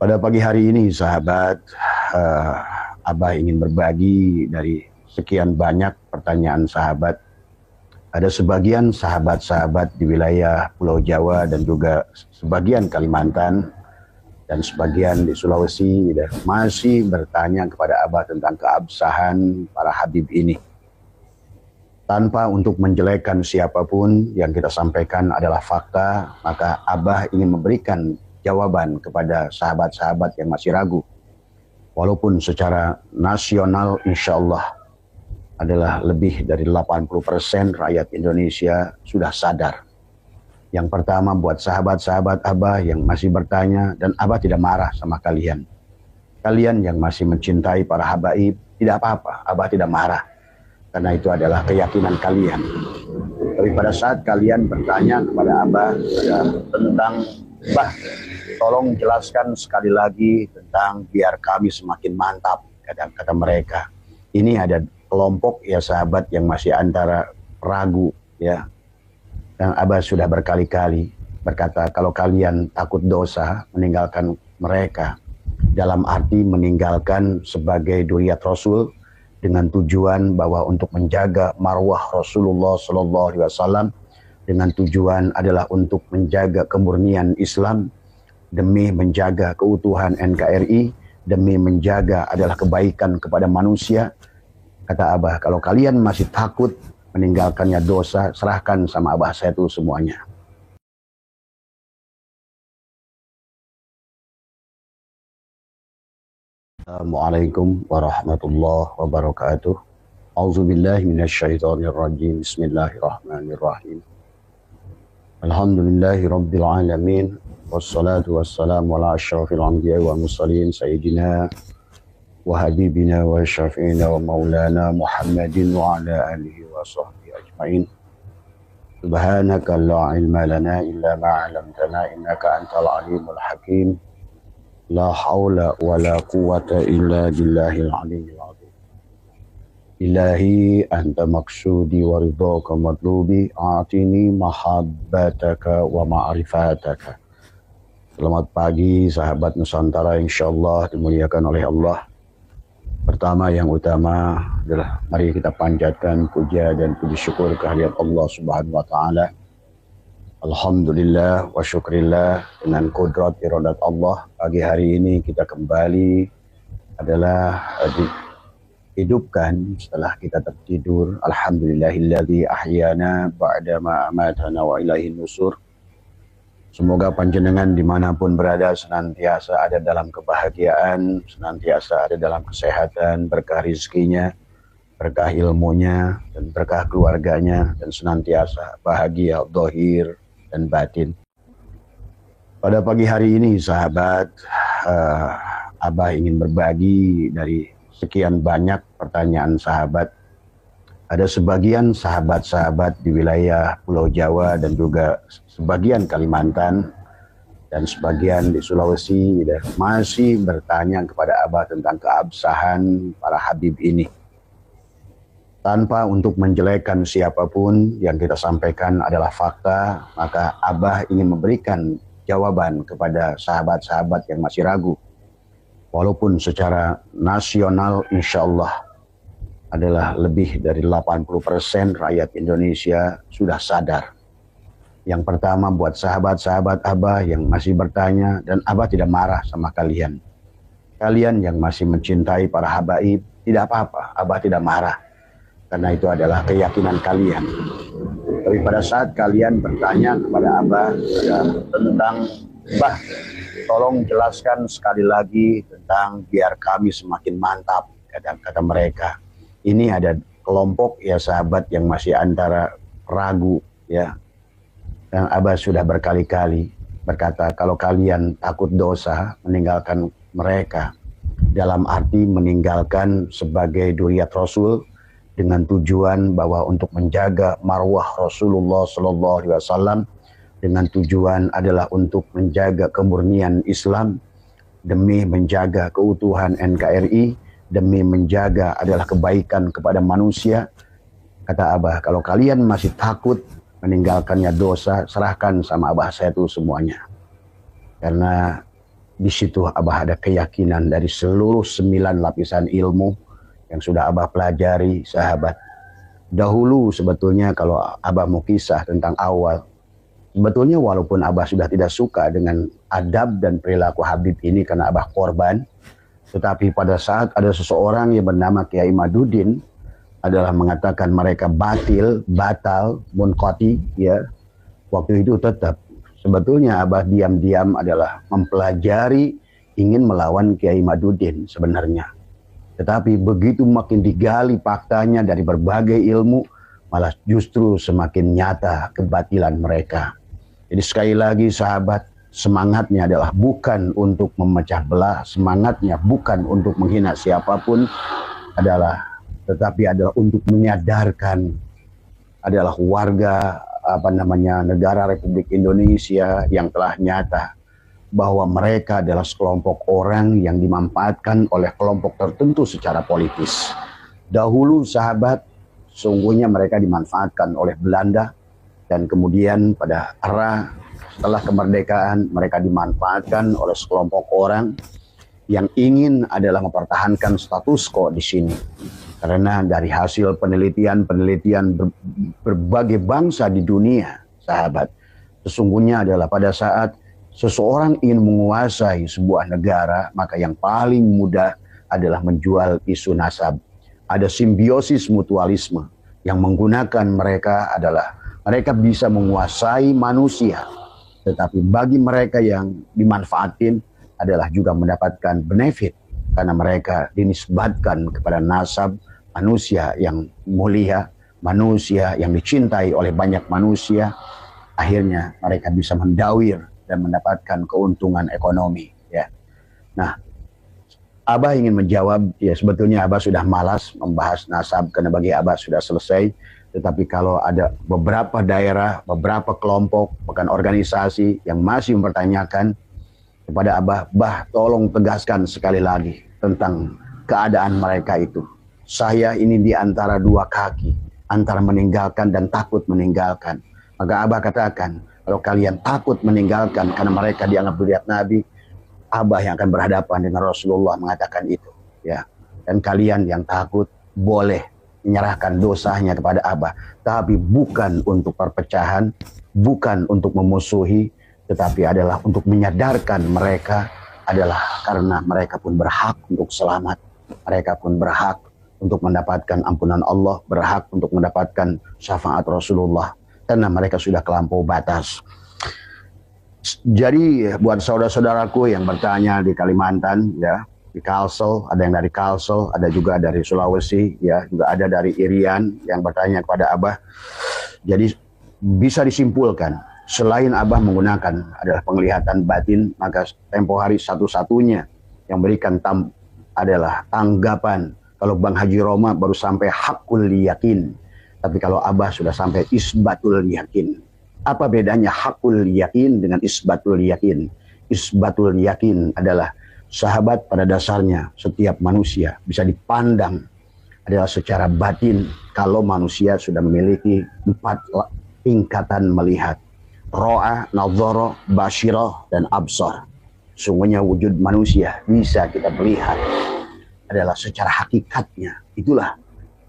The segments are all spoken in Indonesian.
Pada pagi hari ini, sahabat, eh, Abah ingin berbagi dari sekian banyak pertanyaan sahabat. Ada sebagian sahabat-sahabat di wilayah Pulau Jawa dan juga sebagian Kalimantan dan sebagian di Sulawesi masih bertanya kepada Abah tentang keabsahan para habib ini. Tanpa untuk menjelekkan siapapun, yang kita sampaikan adalah fakta, maka Abah ingin memberikan jawaban kepada sahabat-sahabat yang masih ragu. Walaupun secara nasional insya Allah adalah lebih dari 80% rakyat Indonesia sudah sadar. Yang pertama buat sahabat-sahabat Abah yang masih bertanya, dan Abah tidak marah sama kalian. Kalian yang masih mencintai para habaib, tidak apa-apa, Abah tidak marah. Karena itu adalah keyakinan kalian. Tapi pada saat kalian bertanya kepada Abah tentang, Bah, tolong jelaskan sekali lagi tentang biar kami semakin mantap, kata mereka. Ini ada kelompok ya sahabat yang masih antara ragu ya. Dan Abah sudah berkali-kali berkata, kalau kalian takut dosa meninggalkan mereka, dalam arti meninggalkan sebagai duriat Rasul, dengan tujuan bahwa untuk menjaga marwah Rasulullah SAW, dengan tujuan adalah untuk menjaga kemurnian Islam, demi menjaga keutuhan NKRI, demi menjaga adalah kebaikan kepada manusia. Kata Abah, kalau kalian masih takut meninggalkannya dosa, serahkan sama Abah saya itu semuanya. Assalamualaikum warahmatullahi wabarakatuh. A'udzubillahi minasyaitonirrajim. Bismillahirrahmanirrahim. Alhamdulillahi rabbil alamin. Wassalatu wassalamu ala asyrafil anbiya'i wal mursalin sayyidina wa habibina wa syafi'ina wa maulana Muhammadin wa ala alihi wa sahbihi ajma'in. Subhanaka la ilma lana illa ma 'allamtana innaka antal alimul hakim. La haula wa la quwata illa billahil aliyyil azim. Ilahi anta maksudi wa ridhaka matlubi, atini mahabbataka wa ma'rifataka. Selamat pagi sahabat Nusantara, insyaallah dimuliakan oleh Allah. Pertama yang utama adalah mari kita panjatkan puja dan puji syukur kehadirat Allah Subhanahu wa taala. Alhamdulillah wa syukrillah, dengan kodrat iradat Allah, pagi hari ini kita kembali adalah dihidupkan setelah kita tertidur. Alhamdulillahilladzi ahyana ba'dama amatana wa ilaihin nusur. Semoga panjenengan dimanapun berada senantiasa ada dalam kebahagiaan, senantiasa ada dalam kesehatan, berkah rizkinya, berkah ilmunya, dan berkah keluarganya, dan senantiasa bahagia zahir dan batin. Pada pagi hari ini sahabat, Abah ingin berbagi dari sekian banyak pertanyaan sahabat. Ada sebagian sahabat-sahabat di wilayah Pulau Jawa dan juga sebagian Kalimantan dan sebagian di Sulawesi masih bertanya kepada Abah tentang keabsahan para habib ini. Tanpa untuk menjelekkan siapapun, yang kita sampaikan adalah fakta, maka Abah ingin memberikan jawaban kepada sahabat-sahabat yang masih ragu. Walaupun secara nasional insya Allah adalah lebih dari 80% rakyat Indonesia sudah sadar. Yang pertama buat sahabat-sahabat Abah yang masih bertanya, dan Abah tidak marah sama kalian. Kalian yang masih mencintai para habaib, tidak apa-apa, Abah tidak marah. Karena itu adalah keyakinan kalian. Tapi pada saat kalian bertanya kepada Abah tentang, Bah, tolong jelaskan sekali lagi tentang biar kami semakin mantap, kata mereka. Ini ada kelompok ya sahabat yang masih antara ragu ya. Dan Abah sudah berkali-kali berkata, kalau kalian takut dosa meninggalkan mereka, dalam arti meninggalkan sebagai duriat Rasul, dengan tujuan bahwa untuk menjaga marwah Rasulullah SAW, dengan tujuan adalah untuk menjaga kemurnian Islam, demi menjaga keutuhan NKRI, demi menjaga adalah kebaikan kepada manusia. Kata Abah, kalau kalian masih takut meninggalkannya dosa, serahkan sama Abah saya itu semuanya. Karena Di situ Abah ada keyakinan dari seluruh 9 lapisan ilmu yang sudah Abah pelajari, sahabat. Dahulu sebetulnya kalau Abah mau kisah tentang awal, sebetulnya walaupun Abah sudah tidak suka dengan adab dan perilaku Habib ini karena Abah korban, tetapi pada saat ada seseorang yang bernama Kiai Maduddin adalah mengatakan mereka batal, munqati, ya. Waktu itu tetap sebetulnya Abah diam-diam adalah mempelajari ingin melawan Kiai Maduddin sebenarnya. Tetapi begitu makin digali faktanya dari berbagai ilmu, malah justru semakin nyata kebatilan mereka. Jadi sekali lagi sahabat, semangatnya adalah bukan untuk memecah belah, semangatnya bukan untuk menghina siapapun, tetapi adalah untuk menyadarkan adalah warga negara Republik Indonesia yang telah nyata bahwa mereka adalah sekelompok orang yang dimanfaatkan oleh kelompok tertentu secara politis. Dahulu sahabat, sungguhnya mereka dimanfaatkan oleh Belanda, dan kemudian pada era setelah kemerdekaan mereka dimanfaatkan oleh sekelompok orang yang ingin adalah mempertahankan status quo di sini. Karena dari hasil penelitian berbagai bangsa di dunia, sahabat, sesungguhnya adalah pada saat seseorang ingin menguasai sebuah negara, maka yang paling mudah adalah menjual isu nasab. Ada simbiosis mutualisme yang menggunakan mereka adalah mereka bisa menguasai manusia, tetapi bagi mereka yang dimanfaatin adalah juga mendapatkan benefit karena mereka dinisbatkan kepada nasab manusia yang mulia, manusia yang dicintai oleh banyak manusia. Akhirnya mereka bisa mendawir dan mendapatkan keuntungan ekonomi, ya. Nah, Abah ingin menjawab, ya sebetulnya Abah sudah malas membahas nasab karena bagi Abah sudah selesai. Tetapi kalau ada beberapa daerah, beberapa kelompok, bahkan organisasi yang masih mempertanyakan kepada Abah, tolong tegaskan sekali lagi tentang keadaan mereka itu. Saya ini di antara dua kaki, antara meninggalkan dan takut meninggalkan. Maka Abah katakan, kalau kalian takut meninggalkan karena mereka dianggap zuriat Nabi, Abah yang akan berhadapan dengan Rasulullah mengatakan itu, ya. Dan kalian yang takut boleh menyerahkan dosanya kepada Abah, tapi bukan untuk perpecahan, bukan untuk memusuhi, tetapi adalah untuk menyadarkan mereka adalah karena mereka pun berhak untuk selamat, mereka pun berhak untuk mendapatkan ampunan Allah, berhak untuk mendapatkan syafaat Rasulullah, karena mereka sudah kelampau batas. Jadi buat saudara-saudaraku yang bertanya di Kalimantan, ya, di Kalsel, ada yang dari Kalsel, ada juga dari Sulawesi, ya, juga ada dari Irian yang bertanya kepada Abah. Jadi bisa disimpulkan, selain Abah menggunakan adalah penglihatan batin, maka tempo hari satu-satunya yang berikan adalah tanggapan. Kalau Bang Haji Roma baru sampai hakul yakin, tapi kalau Abah sudah sampai isbatul yakin. Apa bedanya hakul yakin dengan isbatul yakin? Isbatul yakin adalah sahabat pada dasarnya setiap manusia bisa dipandang adalah secara batin kalau manusia sudah memiliki 4 tingkatan melihat. Ro'a, nadhara, basyirah, dan absar. Sungguhnya wujud manusia bisa kita melihat adalah secara hakikatnya, itulah.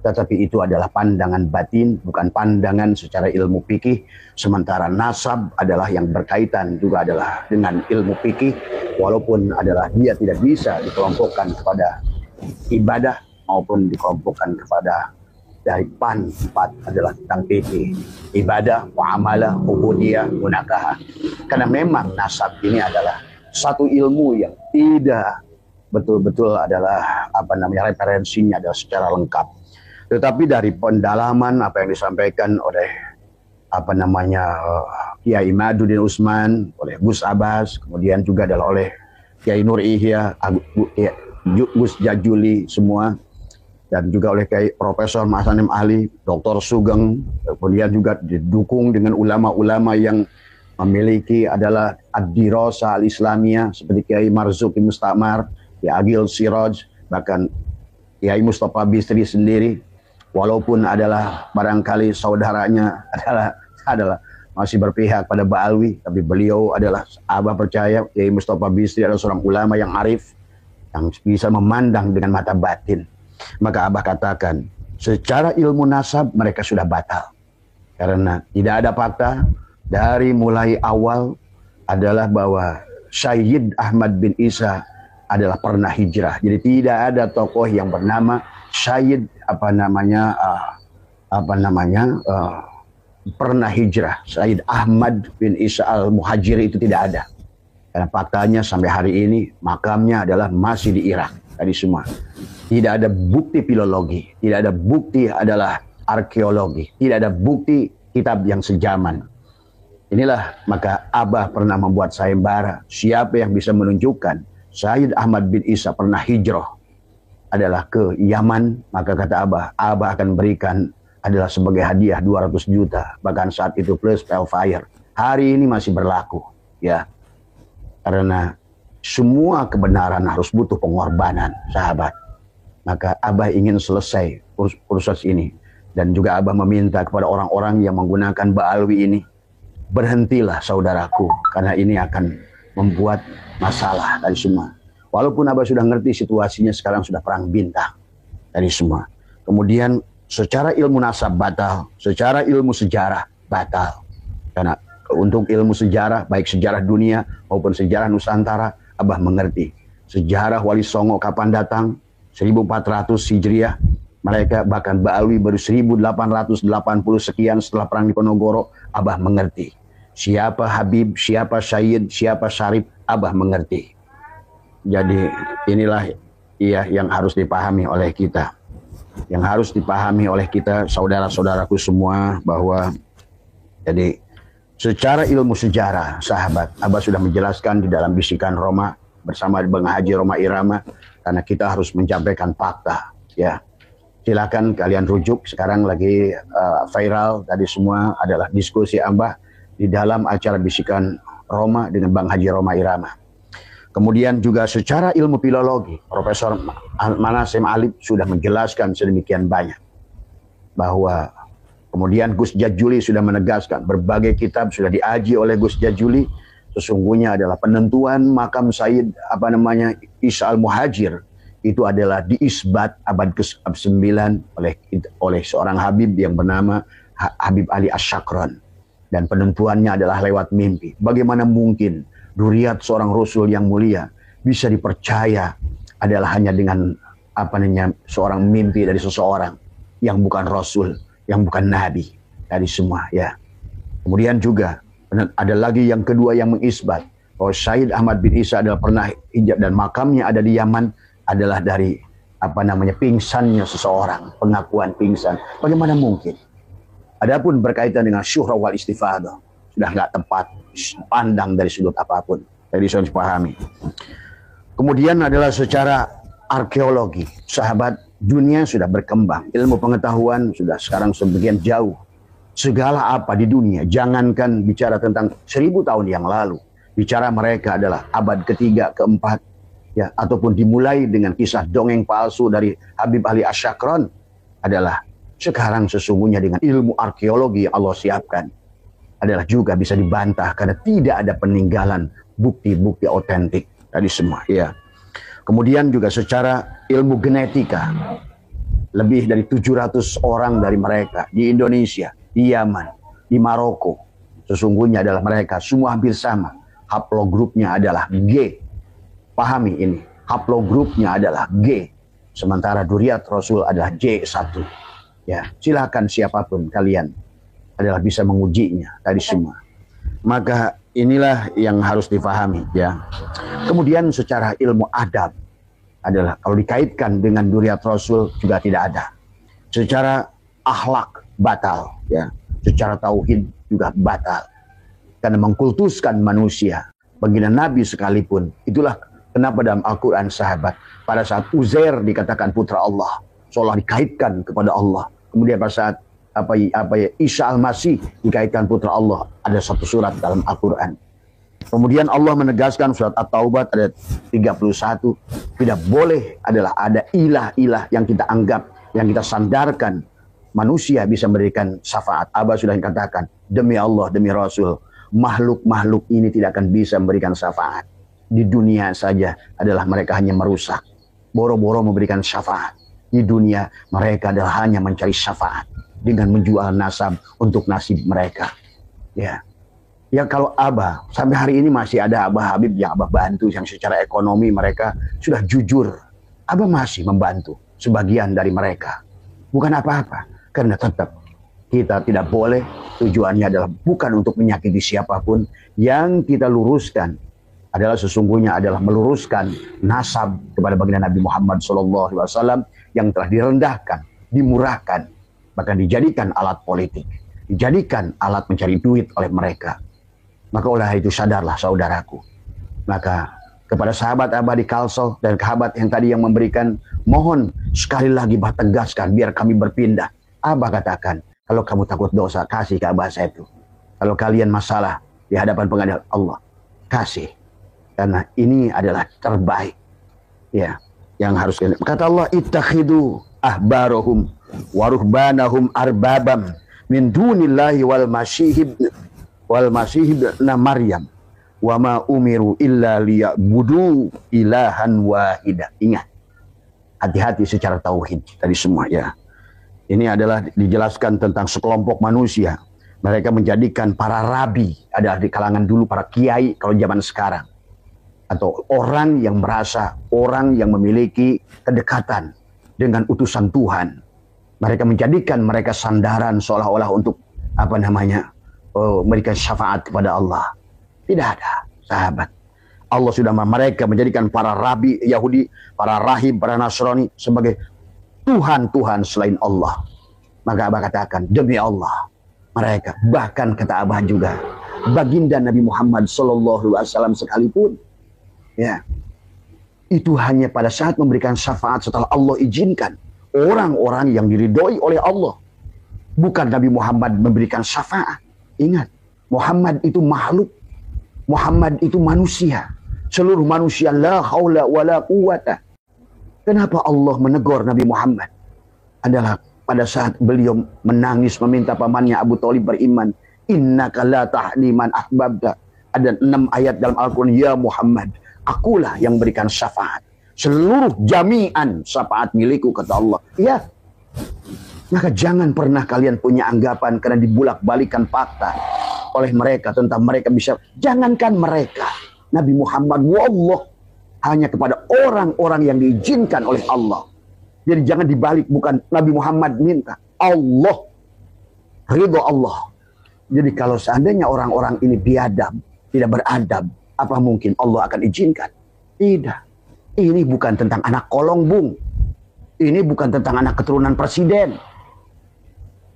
Tetapi itu adalah pandangan batin, bukan pandangan secara ilmu fikih. Sementara nasab adalah yang berkaitan juga adalah dengan ilmu fikih, walaupun adalah dia tidak bisa dikelompokkan kepada ibadah maupun dikelompokkan kepada dari PAN 4 adalah tentang fikih, ibadah, muamalah, ubudiyah, munakahah. Karena memang nasab ini adalah satu ilmu yang tidak betul-betul adalah referensinya adalah secara lengkap. Tetapi dari pendalaman apa yang disampaikan oleh Kiai Maduddin Usman, oleh Gus Abbas, kemudian juga adalah oleh Kiai Nur Ihya, Gus Jajuli semua, dan juga oleh Kiai Profesor Masanim Ali, Dr. Sugeng, kemudian juga didukung dengan ulama-ulama yang memiliki adalah ad-dirasa al-islamiyah seperti Kiai Marzuki Mustamar, Kiai Agil Siraj, bahkan Kiai Mustafa Bisri sendiri, walaupun adalah barangkali saudaranya adalah masih berpihak pada Ba'alwi, tapi beliau adalah, Abah percaya Kiai Mustafa Bisri adalah seorang ulama yang arif, yang bisa memandang dengan mata batin. Maka Abah katakan, secara ilmu nasab mereka sudah batal. Karena tidak ada fakta dari mulai awal adalah bahwa Syed Ahmad bin Isa adalah pernah hijrah. Jadi tidak ada tokoh yang bernama Syed pernah hijrah. Syed Ahmad bin Isa al-Muhajir itu tidak ada. Karena faktanya sampai hari ini makamnya adalah masih di Irak. Tadi semua. Tidak ada bukti filologi, tidak ada bukti adalah arkeologi, tidak ada bukti kitab yang sejaman. Inilah maka Abah pernah membuat sayembara. Siapa yang bisa menunjukkan Syed Ahmad bin Isa pernah hijrah adalah ke Yaman, maka kata Abah akan berikan adalah sebagai hadiah 200 juta. Bahkan saat itu plus Pelfire. Hari ini masih berlaku, ya. Karena semua kebenaran harus butuh pengorbanan, sahabat. Maka Abah ingin selesai proses ini. Dan juga Abah meminta kepada orang-orang yang menggunakan Ba'alwi ini, berhentilah saudaraku, karena ini akan membuat masalah dari semua. Walaupun Abah sudah ngerti situasinya sekarang sudah perang bintang dari semua. Kemudian secara ilmu nasab batal, secara ilmu sejarah batal. Karena untuk ilmu sejarah, baik sejarah dunia maupun sejarah Nusantara, Abah mengerti. Sejarah Wali Songo kapan datang? 1400 Hijriah. Mereka bahkan Ba'alwi baru 1880 sekian setelah perang di Ponorogo. Abah mengerti. Siapa Habib, siapa Syed, siapa Syarif, Abah mengerti. Jadi inilah yang harus dipahami oleh kita. Yang harus dipahami oleh kita, saudara-saudaraku semua, bahwa jadi secara ilmu sejarah, sahabat, Abah sudah menjelaskan di dalam Bisikan Roma bersama Bang Haji Roma Irama, karena kita harus menyampaikan fakta, ya. Silakan kalian rujuk, sekarang lagi viral tadi semua adalah diskusi Abah di dalam acara Bisikan Roma dengan Bang Haji Roma Irama. Kemudian juga secara ilmu filologi, Profesor Manasim Alif sudah menjelaskan sedemikian banyak. Bahwa kemudian Gus Jajuli sudah menegaskan, berbagai kitab sudah diaji oleh Gus Jajuli, sesungguhnya adalah penentuan makam Syed Isa al-Muhajir itu adalah diisbat abad ke-9 oleh seorang Habib yang bernama Habib Ali Asyakron. Dan penentuannya adalah lewat mimpi. Bagaimana mungkin Duriat seorang Rasul yang mulia bisa dipercaya adalah hanya dengan seorang mimpi dari seseorang yang bukan Rasul, yang bukan Nabi dari semua, ya. Kemudian juga ada lagi yang kedua yang mengisbat bahwa Syed Ahmad bin Isa adalah pernah hijab dan makamnya ada di Yaman adalah dari pingsannya seseorang, pengakuan pingsan. Bagaimana mungkin? Adapun berkaitan dengan syuhra wal istifadah sudah nggak tepat pandang dari sudut apapun. Jadi saya harus pahami. Kemudian adalah secara arkeologi, sahabat, dunia sudah berkembang, ilmu pengetahuan sudah sekarang sebagian jauh. Segala apa di dunia, jangankan bicara tentang 1000 tahun yang lalu, bicara mereka adalah abad ketiga, keempat, ya, ataupun dimulai dengan kisah dongeng palsu dari Habib Ali Asyakron adalah sekarang sesungguhnya dengan ilmu arkeologi yang Allah siapkan adalah juga bisa dibantah karena tidak ada peninggalan bukti-bukti otentik tadi semua, ya. Kemudian juga secara ilmu genetika, lebih dari 700 orang dari mereka di Indonesia, di Yaman, di Maroko, sesungguhnya adalah mereka semua hampir sama. Haplogrupnya adalah G. Pahami ini, haplogrupnya adalah G. Sementara Duriat Rasul adalah J1. Ya, silakan siapapun kalian adalah bisa mengujinya tadi semua. Maka inilah yang harus difahami, ya. Kemudian secara ilmu adab adalah kalau dikaitkan dengan Duriat Rasul juga tidak ada. Secara akhlak batal, ya. Secara tauhid juga batal. Karena mengkultuskan manusia, baginda Nabi sekalipun. Itulah kenapa dalam Al-Quran, sahabat, pada saat Uzair dikatakan putra Allah, seolah dikaitkan kepada Allah. Kemudian pada saat Isa al-Masih dikaitkan putra Allah, ada satu surat dalam Al-Quran. Kemudian Allah menegaskan surat At-Taubat ada 31, tidak boleh adalah ada ilah-ilah yang kita anggap, yang kita sandarkan manusia bisa memberikan syafaat. Abah sudah katakan, demi Allah, demi Rasul, makhluk-makhluk ini tidak akan bisa memberikan syafaat. Di dunia saja adalah mereka hanya merusak. Boro-boro memberikan syafaat. Di dunia mereka adalah hanya mencari syafaat dengan menjual nasab untuk nasib mereka. Ya. Ya kalau Abah, sampai hari ini masih ada Abah Habib yang Abah bantu, yang secara ekonomi mereka sudah jujur. Abah masih membantu sebagian dari mereka. Bukan apa-apa, karena tetap kita tidak boleh, tujuannya adalah bukan untuk menyakiti siapapun. Yang kita luruskan adalah sesungguhnya adalah meluruskan nasab kepada baginda Nabi Muhammad SAW yang telah direndahkan, dimurahkan, bahkan dijadikan alat politik, dijadikan alat mencari duit oleh mereka. Maka oleh itu sadarlah saudaraku. Maka kepada sahabat Abah di Kalsel dan sahabat yang tadi yang memberikan, mohon sekali lagi Abah tegaskan biar kami berpindah. Abah katakan, kalau kamu takut dosa, kasih ke Abah saya itu. Kalau kalian masalah di hadapan pengadilan Allah, kasih. Karena ini adalah terbaik. Ya, yang harus kata Allah, ittakhidu ahbarahum wa ruhbanahum arbabam min dunillahi wal masihibna Maryam wa ma umiru illa liya'budu ilahan wahida. Ingat, hati-hati secara tauhid tadi semua ya. Ini adalah dijelaskan tentang sekelompok manusia. Mereka menjadikan para rabi, ada di kalangan dulu para kiai kalau zaman sekarang, atau orang yang merasa, orang yang memiliki kedekatan dengan utusan Tuhan. Mereka menjadikan mereka sandaran seolah-olah untuk memberikan syafaat kepada Allah. Tidak ada, sahabat. Allah sudah mereka menjadikan para rabi Yahudi, para rahib, para Nasrani sebagai Tuhan-Tuhan selain Allah. Maka Abah katakan, demi Allah, mereka, bahkan kata Abah juga, baginda Nabi Muhammad SAW sekalipun, ya, itu hanya pada saat memberikan syafaat setelah Allah izinkan. Orang-orang yang diridhoi oleh Allah. Bukan Nabi Muhammad memberikan syafaat. Ingat, Muhammad itu makhluk. Muhammad itu manusia. Seluruh manusia, la haula wa la quwata. Kenapa Allah menegur Nabi Muhammad? Adalah pada saat beliau menangis meminta pamannya Abu Thalib beriman. Innaka la tahdi man ahbabta. Ada 6 ayat dalam Al-Quran. Ya Muhammad, akulah yang berikan syafaat. Seluruh jami'an syafaat milikku, kata Allah. Ya. Maka jangan pernah kalian punya anggapan karena dibulak-balikan fakta oleh mereka tentang mereka bisa. Jangankan mereka. Nabi Muhammad, wallah, hanya kepada orang-orang yang diizinkan oleh Allah. Jadi jangan dibalik, bukan Nabi Muhammad minta. Allah. Ridho Allah. Jadi kalau seandainya orang-orang ini biadab, tidak beradab, apa mungkin Allah akan izinkan? Tidak. Ini bukan tentang anak kolong, Bung. Ini bukan tentang anak keturunan presiden.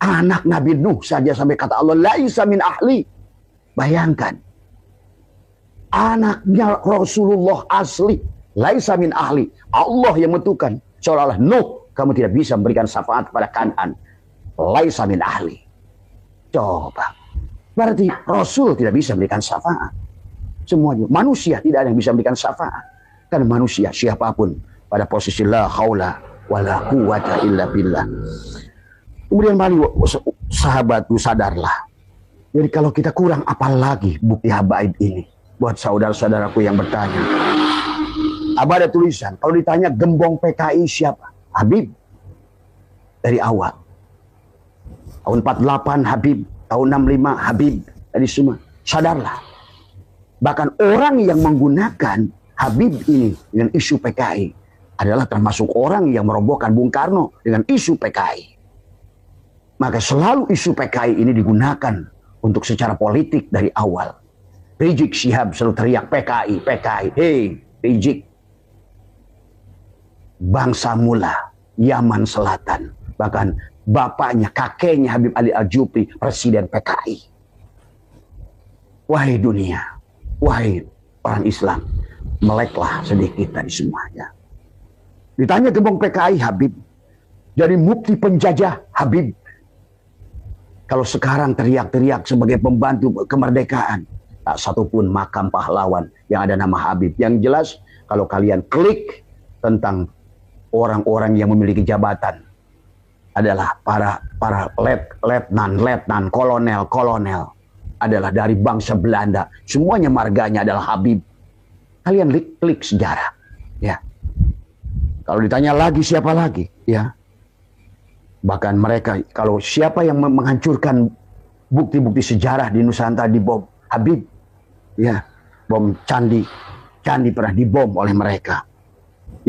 Anak Nabi Nuh saja sampai kata Allah, laisa min ahli. Bayangkan. Anaknya Rasulullah asli, laisa min ahli. Allah yang menentukan. Seolah-olah Nuh, kamu tidak bisa memberikan syafaat kepada Kan'an. Laisa min ahli. Coba. Berarti Rasul tidak bisa memberikan syafaat. Semuanya. Manusia tidak ada yang bisa memberikan syafaat. Karena manusia siapapun pada posisi la haula wa la quwata illa billah. Kemudian mari sahabatku sadarlah. Jadi kalau kita kurang apa lagi bukti habaib ini? Buat saudara-saudaraku yang bertanya. Abah ada tulisan. Kalau ditanya gembong PKI siapa? Habib. Dari awal. Tahun 48 Habib. Tahun 65 Habib. Tadi semua. Sadarlah. Bahkan orang yang menggunakan Habib ini dengan isu PKI adalah termasuk orang yang merobohkan Bung Karno dengan isu PKI. Maka selalu isu PKI ini digunakan untuk secara politik dari awal. Rizik Syihab selalu teriak PKI, PKI. Hei, Rizik. Bangsa Mula, Yaman Selatan. Bahkan bapaknya, kakeknya Habib Ali Al-Jufri, presiden PKI. Wahai dunia, wahai orang Islam, meleklah sedikit dari semuanya. Ditanya gembong PKI Habib. Jadi mufti penjajah Habib. Kalau sekarang teriak-teriak sebagai pembantu kemerdekaan, tak satupun makam pahlawan yang ada nama Habib. Yang jelas kalau kalian klik tentang orang-orang yang memiliki jabatan, adalah para letnan, kolonel adalah dari bangsa Belanda. Semuanya marganya adalah Habib. Kalian klik sejarah, ya. Kalau ditanya lagi siapa lagi, ya. Bahkan mereka, kalau siapa yang menghancurkan bukti-bukti sejarah di Nusantara dibom, Habib, ya. Bom candi pernah dibom oleh mereka.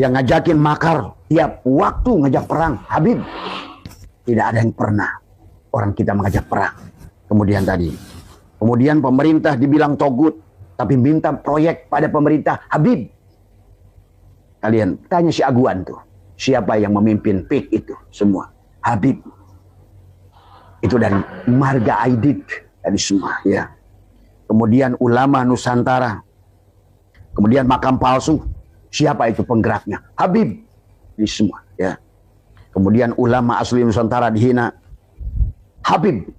Yang ngajakin makar tiap waktu ngajak perang, Habib. Tidak ada yang pernah orang kita mengajak perang. Kemudian pemerintah dibilang togut, tapi minta proyek pada pemerintah, Habib. Kalian tanya si Aguan tuh, siapa yang memimpin PIK itu semua, Habib. Itu dari marga Aidit, dari semua, ya. Kemudian ulama Nusantara, kemudian makam palsu, siapa itu penggeraknya, Habib. Ini semua, ya. Kemudian ulama asli Nusantara dihina, Habib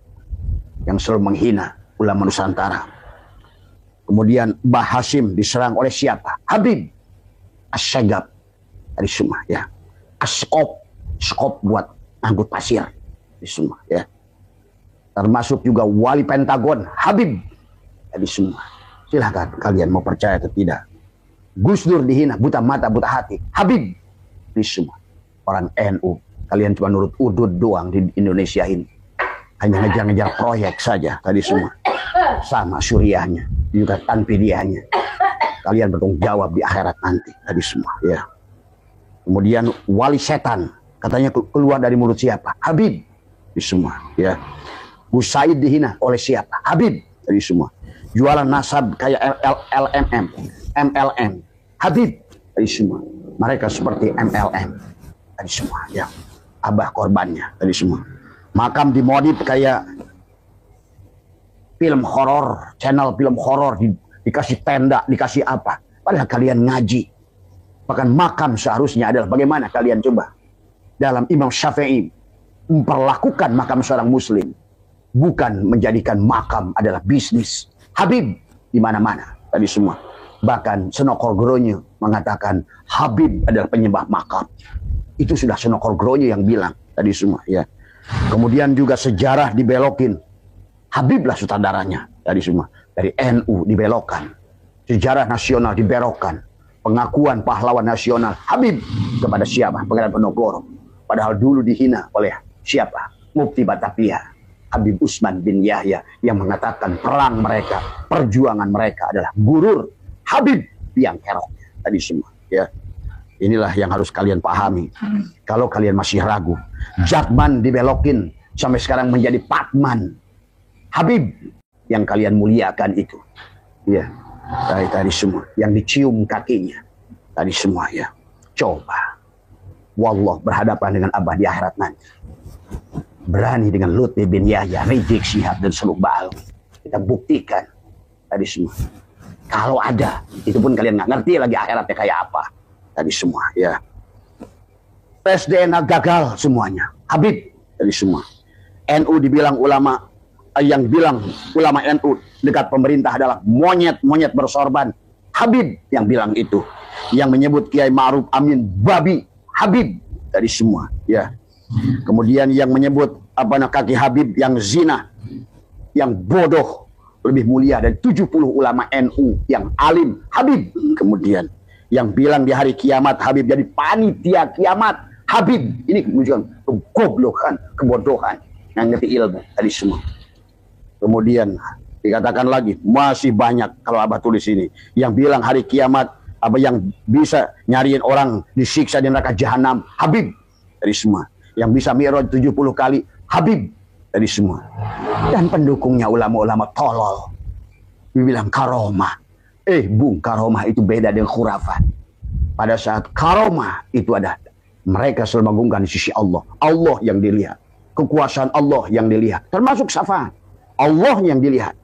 yang selalu menghina ulama Nusantara. Kemudian Mbah Hasim diserang oleh siapa? Habib. Asyagab dari semua, ya. Skop buat angkut pasir di semua, ya. Termasuk juga wali Pentagon, Habib dari semua. Silahkan kalian mau percaya atau tidak. Gus Dur dihina, buta mata, buta hati, Habib di semua. Orang NU, kalian cuma nurut udut doang di Indonesia ini. Hanya ngejar-ngejar proyek saja tadi semua. Sama Suriahnya, juga Tanfidiahnya. Kalian bertanggung jawab di akhirat nanti tadi semua, ya. Kemudian wali setan, katanya keluar dari mulut siapa? Habib di semua, ya. Gus Said dihina oleh siapa? Habib tadi semua. Jualan nasab kayak MLM, Habib tadi semua. Mereka seperti MLM tadi semua, ya. Abah korbannya tadi semua. Makam dimodif kayak film horor, channel film horor, dikasih tenda, dikasih apa. Padahal kalian ngaji. Bahkan makam seharusnya adalah bagaimana kalian coba. Dalam Imam Syafi'i memperlakukan makam seorang muslim. Bukan menjadikan makam adalah bisnis. Habib di mana-mana tadi semua. Bahkan Senokor Gronyo mengatakan Habib adalah penyembah makam. Itu sudah Senokor Gronyo yang bilang tadi semua, ya. Kemudian juga sejarah dibelokin. Habib lah sutradaranya tadi semua. Dari NU dibelokkan. Sejarah nasional dibelokkan. Pengakuan pahlawan nasional Habib kepada siapa? Pangeran Penogoro. Padahal dulu dihina oleh siapa? Mufti Batavia, Habib Usman bin Yahya, yang mengatakan perang mereka, perjuangan mereka adalah gurur. Habib yang keroknya tadi semua, ya. Inilah yang harus kalian pahami. Kalau kalian masih ragu, Jakman dibelokin sampai sekarang menjadi Patman. Habib yang kalian muliakan itu, ya. Tadi semua yang dicium kakinya tadi semua, ya. Coba wallah berhadapan dengan Abah di akhirat nanti. Berani dengan Lutfi bin Yahya, Rizik Syihab dan Seluk Ba'alwi. Kita buktikan tadi semua. Kalau ada, itu pun kalian nggak ngerti lagi akhiratnya kayak apa. Tadi semua, ya. Tes DNA gagal semuanya. Habib tadi semua. NU dibilang ulama, yang bilang ulama NU dekat pemerintah adalah monyet bersorban. Habib yang bilang itu. Yang menyebut Kiai Ma'ruf Amin babi. Habib tadi semua, ya. Kemudian yang menyebut kaki Habib yang zina, yang bodoh, lebih mulia dari 70 ulama NU yang alim. Habib. Kemudian yang bilang di hari kiamat Habib jadi panitia kiamat. Habib. Ini menunjukkan kegoblokan, kebodohan, yang ngerti ilmu tadi semua. Kemudian dikatakan lagi masih banyak kalau Abah tulis ini yang bilang hari kiamat apa yang bisa nyariin orang disiksa di neraka jahanam. Habib dari semua. Yang bisa mi'raj 70 kali. Habib dari semua. Dan pendukungnya ulama-ulama tolol dibilang karomah. Bung, karomah itu beda dengan khurafat. Pada saat karomah itu ada, mereka selalu mengagungkan di sisi Allah. Allah yang dilihat. Kekuasaan Allah yang dilihat. Termasuk syafaat. Allah yang dilihat.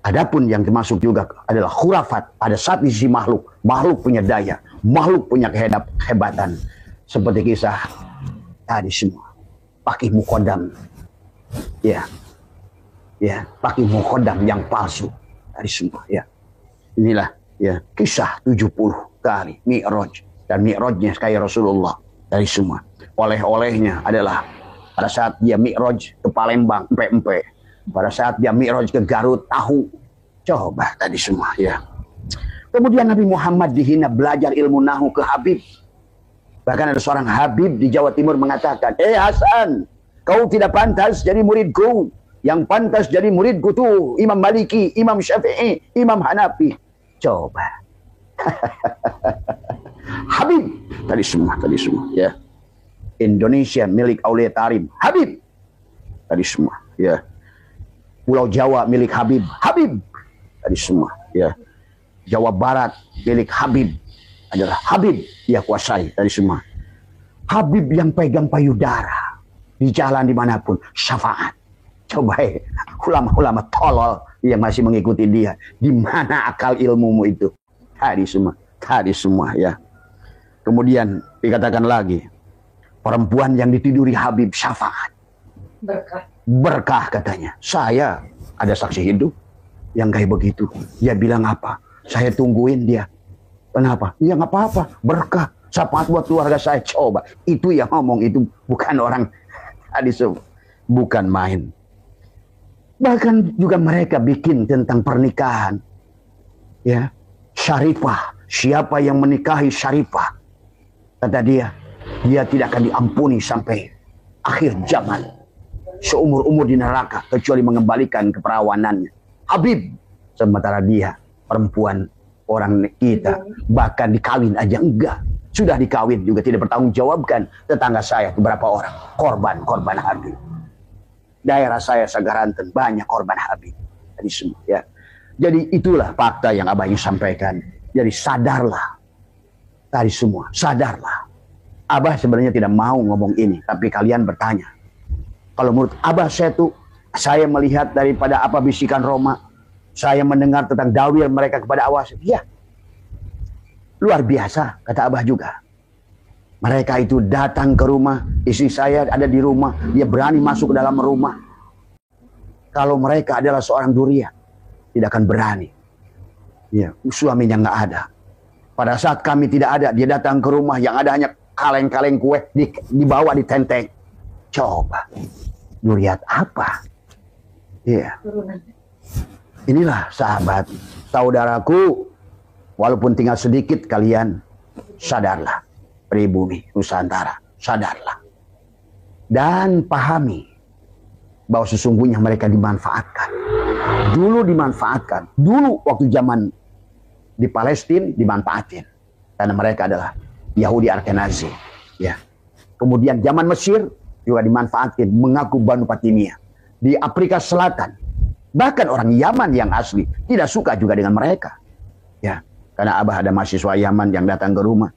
Adapun yang termasuk juga adalah khurafat. Pada saat di sisi makhluk. Makhluk punya daya. Makhluk punya kehebatan. Seperti kisah tadi semua. Pakai mukodam. Ya. Ya. Pakai mukodam yang palsu. Tadi semua. Ya. Inilah, ya, kisah 70 kali Mi'raj. Dan Mi'rajnya kayak Rasulullah dari semua. Oleh-olehnya adalah pada saat dia mi'raj ke Palembang, empe-empe. Pada saat dia mi'raj ke Garut, tahu. Coba tadi semua ya. Kemudian Nabi Muhammad dihina belajar ilmu nahu ke Habib. Bahkan ada seorang Habib di Jawa Timur mengatakan, Hasan, kau tidak pantas jadi muridku. Yang pantas jadi muridku tuh Imam Maliki, Imam Syafi'i, Imam Hanafi. Coba. Habib tadi semua ya. Indonesia milik Aulia Tarim, Habib tadi semua ya. Pulau Jawa milik Habib tadi semua ya. Jawa Barat milik Habib adalah Habib dia kuasai tadi semua. Habib yang pegang payudara di jalan dimanapun, syafaat. Coba ulama-ulama tolol yang masih mengikuti dia. Di mana akal ilmumu itu? Tadi semua ya. Kemudian dikatakan lagi, perempuan yang ditiduri Habib syafaat. Berkah katanya. Saya ada saksi hidup yang kayak begitu. Dia bilang apa? Saya tungguin dia. Kenapa? Ya nggak apa-apa. Berkah. Syafaat buat keluarga saya. Coba. Itu yang ngomong itu bukan orang tadi semua. Bukan main. Bahkan juga mereka bikin tentang pernikahan. Ya. Syarifah. Siapa yang menikahi Syarifah? Kata dia tidak akan diampuni sampai akhir zaman. Seumur-umur di neraka kecuali mengembalikan keperawanannya. Habib. Sementara dia perempuan orang kita bahkan dikawin aja enggak. Sudah dikawin juga tidak bertanggung jawabkan. Tetangga saya beberapa orang korban Habib. Daerah saya Sagaranten banyak korban Habib. Tadi semua ya. Jadi itulah fakta yang Abah ingin sampaikan. Jadi sadarlah. Tadi semua, sadarlah. Abah sebenarnya tidak mau ngomong ini, tapi kalian bertanya. Kalau menurut Abah saya melihat daripada apa bisikan Roma, saya mendengar tentang dawil mereka kepada Awas. Ya, luar biasa, kata Abah juga. Mereka itu datang ke rumah, istri saya ada di rumah, dia berani masuk ke dalam rumah. Kalau mereka adalah seorang durian, tidak akan berani. Ya, suaminya nggak ada. Pada saat kami tidak ada, dia datang ke rumah yang ada hanya kaleng-kaleng kue dibawa di tenteng. Coba, durian apa? Ya, inilah sahabat, saudaraku. Walaupun tinggal sedikit, kalian sadarlah. Pribumi Nusantara, sadarlah. Dan pahami bahwa sesungguhnya mereka dimanfaatkan. Dulu dimanfaatkan. Dulu waktu zaman di Palestina dimanfaatin. Karena mereka adalah Yahudi Ashkenazi. Ya. Kemudian zaman Mesir juga dimanfaatin. Mengaku Banu Fatimiyah. Di Afrika Selatan. Bahkan orang Yaman yang asli tidak suka juga dengan mereka. Ya. Karena Abah ada mahasiswa Yaman yang datang ke rumah.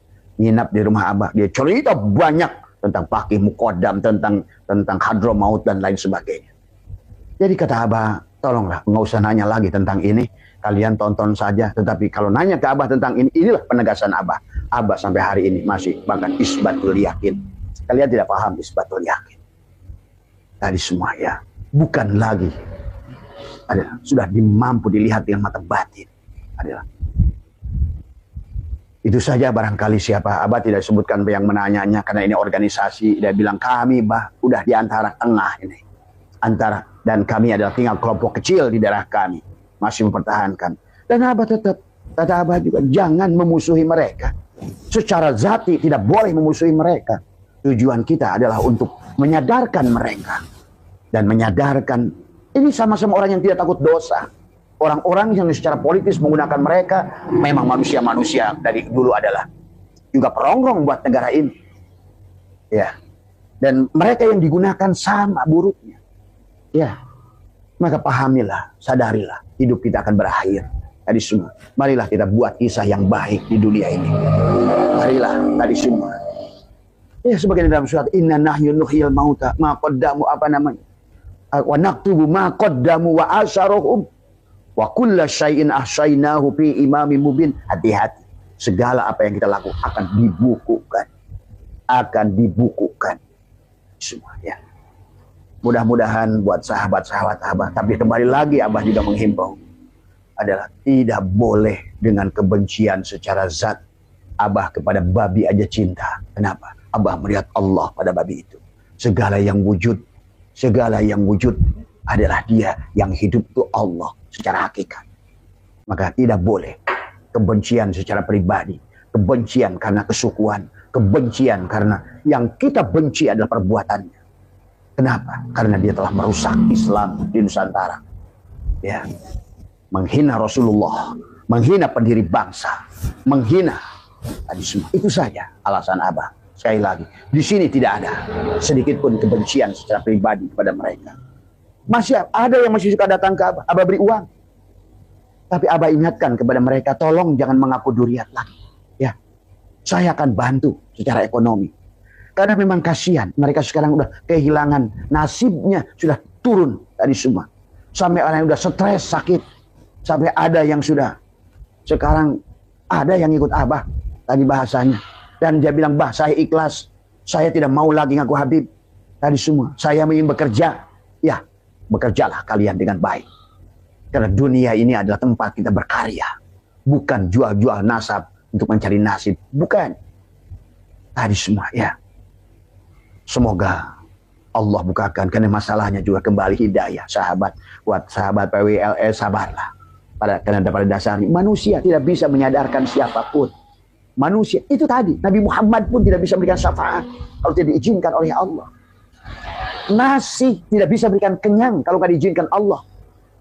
Nginap di rumah Abah, dia cerita banyak tentang Faqih Muqaddam, tentang Hadramaut dan lain sebagainya. Jadi kata Abah, tolonglah nggak usah nanya lagi tentang ini, kalian tonton saja. Tetapi kalau nanya ke Abah tentang ini, inilah penegasan Abah. Abah sampai hari ini masih bahkan isbatul yakin. Kalian tidak paham isbatul yakin. Tadi semua ya, bukan lagi adalah sudah mampu dilihat dengan mata batin. Adalah itu saja barangkali siapa. Abah tidak sebutkan yang menanyanya karena ini organisasi. Dia bilang kami udah di antara tengah ini. Dan kami adalah tinggal kelompok kecil di daerah kami. Masih mempertahankan. Dan Abah tetap, kata Abah juga, jangan memusuhi mereka. Secara zati tidak boleh memusuhi mereka. Tujuan kita adalah untuk menyadarkan mereka. Dan menyadarkan, ini sama-sama orang yang tidak takut dosa. Orang-orang yang secara politis menggunakan mereka memang manusia-manusia dari dulu adalah juga perongrong buat negara ini. Ya. Dan mereka yang digunakan sama buruknya. Ya. Maka pahamilah, sadarilah, hidup kita akan berakhir. Tadi semua. Marilah kita buat kisah yang baik di dunia ini. Marilah tadi semua. Ya, sebagian dalam surat inna nahyu nuhyil mauta ma qaddamu apa namanya? Wa naktubu ma qaddamu wa asaruhum. Wa kulla syai'in ahsaynahu fi imamin mubin. Hati-hati. Segala apa yang kita lakukan akan dibukukan. Akan dibukukan. Semua ya. Mudah-mudahan buat sahabat-sahabat Abah. Tapi kembali lagi Abah juga menghimbau. Adalah tidak boleh dengan kebencian secara zat. Abah kepada babi aja cinta. Kenapa? Abah melihat Allah pada babi itu. Segala yang wujud adalah Dia yang hidup itu Allah secara hakikat. Maka tidak boleh kebencian secara pribadi, kebencian karena kesukuan, kebencian karena yang kita benci adalah perbuatannya. Kenapa? Karena dia telah merusak Islam di Nusantara. Ya, menghina Rasulullah, menghina pendiri bangsa, menghina tadi semua. Itu saja alasan Abah. Sekali lagi, di sini tidak ada sedikit pun kebencian secara pribadi kepada mereka. Masih ada yang masih suka datang ke Abah, Abah beri uang. Tapi Abah ingatkan kepada mereka, tolong jangan mengaku duriat lagi. Ya, saya akan bantu secara ekonomi. Karena memang kasihan, mereka sekarang udah kehilangan, nasibnya sudah turun tadi semua. Sampai orang yang udah stres, sakit. Sampai ada yang sudah, sekarang ada yang ikut Abah, tadi bahasanya. Dan dia bilang, bah saya ikhlas, saya tidak mau lagi ngaku Habib. Tadi semua, saya ingin bekerja. Ya, bekerjalah kalian dengan baik. Karena dunia ini adalah tempat kita berkarya. Bukan jual-jual nasab untuk mencari nasib. Bukan. Tadi semua, ya. Semoga Allah bukakan, karena masalahnya juga kembali hidayah. Sahabat, buat sahabat PWLS, sabarlah. Karena pada dasarnya, manusia tidak bisa menyadarkan siapapun. Manusia itu tadi, Nabi Muhammad pun tidak bisa memberikan syafaat kalau tidak diizinkan oleh Allah. Nasi tidak bisa berikan kenyang kalau tidak diizinkan Allah.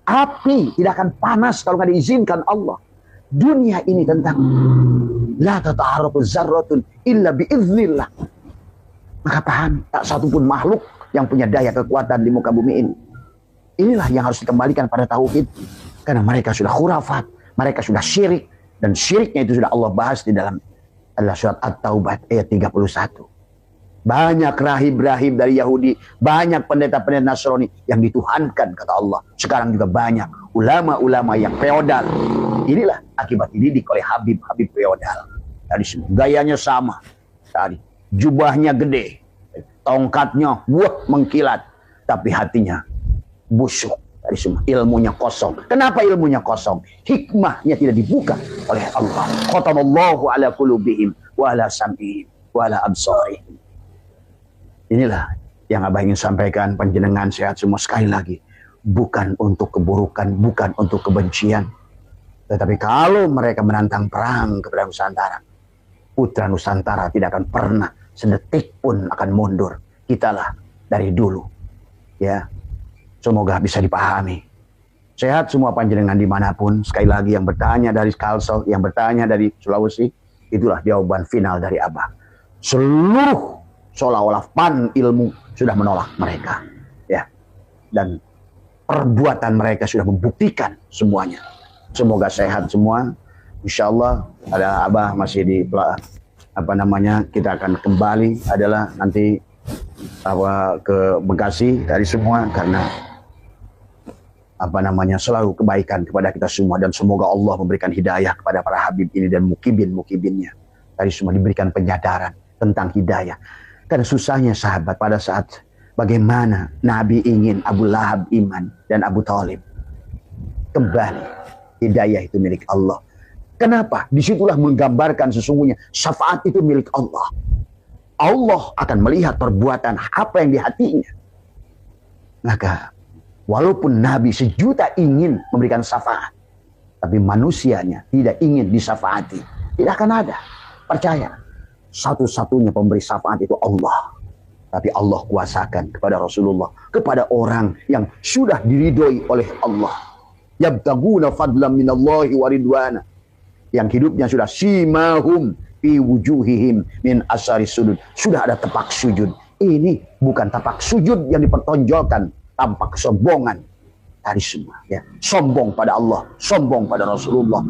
Api tidak akan panas kalau tidak diizinkan Allah. Dunia ini tentang la tata'arafu zarratun illa biiznillah. Maka pahami, tak satu pun makhluk yang punya daya kekuatan di muka bumi ini. Inilah yang harus dikembalikan pada tauhid. Karena mereka sudah khurafat, mereka sudah syirik. Dan syiriknya itu sudah Allah bahas di dalam adalah surat At-Taubah ayat 31. Banyak rahib-rahib dari Yahudi, banyak pendeta-pendeta Nasrani yang dituhankan kata Allah. Sekarang juga banyak ulama-ulama yang feodal. Inilah akibat dididik oleh Habib-Habib feodal. Tadi gayanya sama. Tadi jubahnya gede, tongkatnya mengkilat, tapi hatinya busuk. Tadi semua ilmunya kosong. Kenapa ilmunya kosong? Hikmahnya tidak dibuka oleh Allah. Khatamallahu ala qulubihim wa ala sam'ihim wa ala absarihim. Inilah yang Abah ingin sampaikan, panjenengan sehat semua. Sekali lagi, bukan untuk keburukan, bukan untuk kebencian. Tetapi kalau mereka menantang perang kepada Nusantara, putra Nusantara tidak akan pernah sedetik pun akan mundur. Kitalah dari dulu. Ya, semoga bisa dipahami. Sehat semua panjenengan dimanapun. Sekali lagi yang bertanya dari Kalsel, yang bertanya dari Sulawesi, itulah jawaban final dari Abah. Seluruh seolah-olah pan ilmu sudah menolak mereka. Ya, dan perbuatan mereka sudah membuktikan semuanya. Semoga sehat semua. Insya Allah ada Abah masih di kita akan kembali adalah nanti ke Bekasi dari semua karena selalu kebaikan kepada kita semua, dan semoga Allah memberikan hidayah kepada para habib ini dan mukibinnya. Tadi semua diberikan penyadaran tentang hidayah. Karena susahnya sahabat pada saat bagaimana Nabi ingin Abu Lahab iman dan Abu Thalib kembali. Hidayah itu milik Allah. Kenapa? Disitulah menggambarkan sesungguhnya syafaat itu milik Allah. Allah akan melihat perbuatan apa yang di hatinya. Maka walaupun Nabi sejuta ingin memberikan syafaat, tapi manusianya tidak ingin disyafaati, tidak akan ada. Percaya, satu-satunya pemberi syafaat itu Allah. Tapi Allah kuasakan kepada Rasulullah, kepada orang yang sudah diridhoi oleh Allah. Yabtaguna fadlan minallahi wa ridwana. Yang hidupnya sudah simahum fi wujuhihim min asari sujud. Sudah ada tapak sujud. Ini bukan tapak sujud yang dipertonjolkan, tampak kesombongan dari semua. Ya. Sombong pada Allah, sombong pada Rasulullah.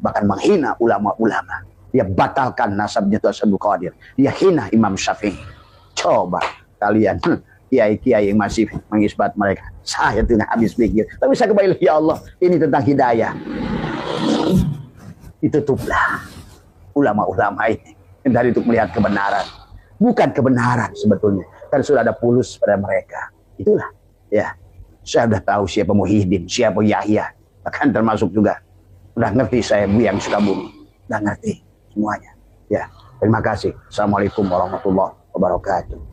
Bahkan menghina ulama-ulama. Dia batalkan nasabnya Tuhan Abdul Qadir. Dia hina Imam Syafi'i. Coba kalian, kiai-kiai yang masih mengisbat mereka. Saya tuh nggak habis pikir. Tapi saya kembali, ya Allah, ini tentang hidayah. Ditutuplah ulama-ulama ini dari untuk melihat kebenaran. Bukan kebenaran sebetulnya. Kan sudah ada pulus pada mereka. Itulah. Ya, saya sudah tahu siapa Muhyiddin, siapa Yahya. Bahkan termasuk juga udah ngerti saya Buyang Sukabumi. Udah ngerti semuanya. Ya, Terima kasih. Assalamualaikum warahmatullahi wabarakatuh.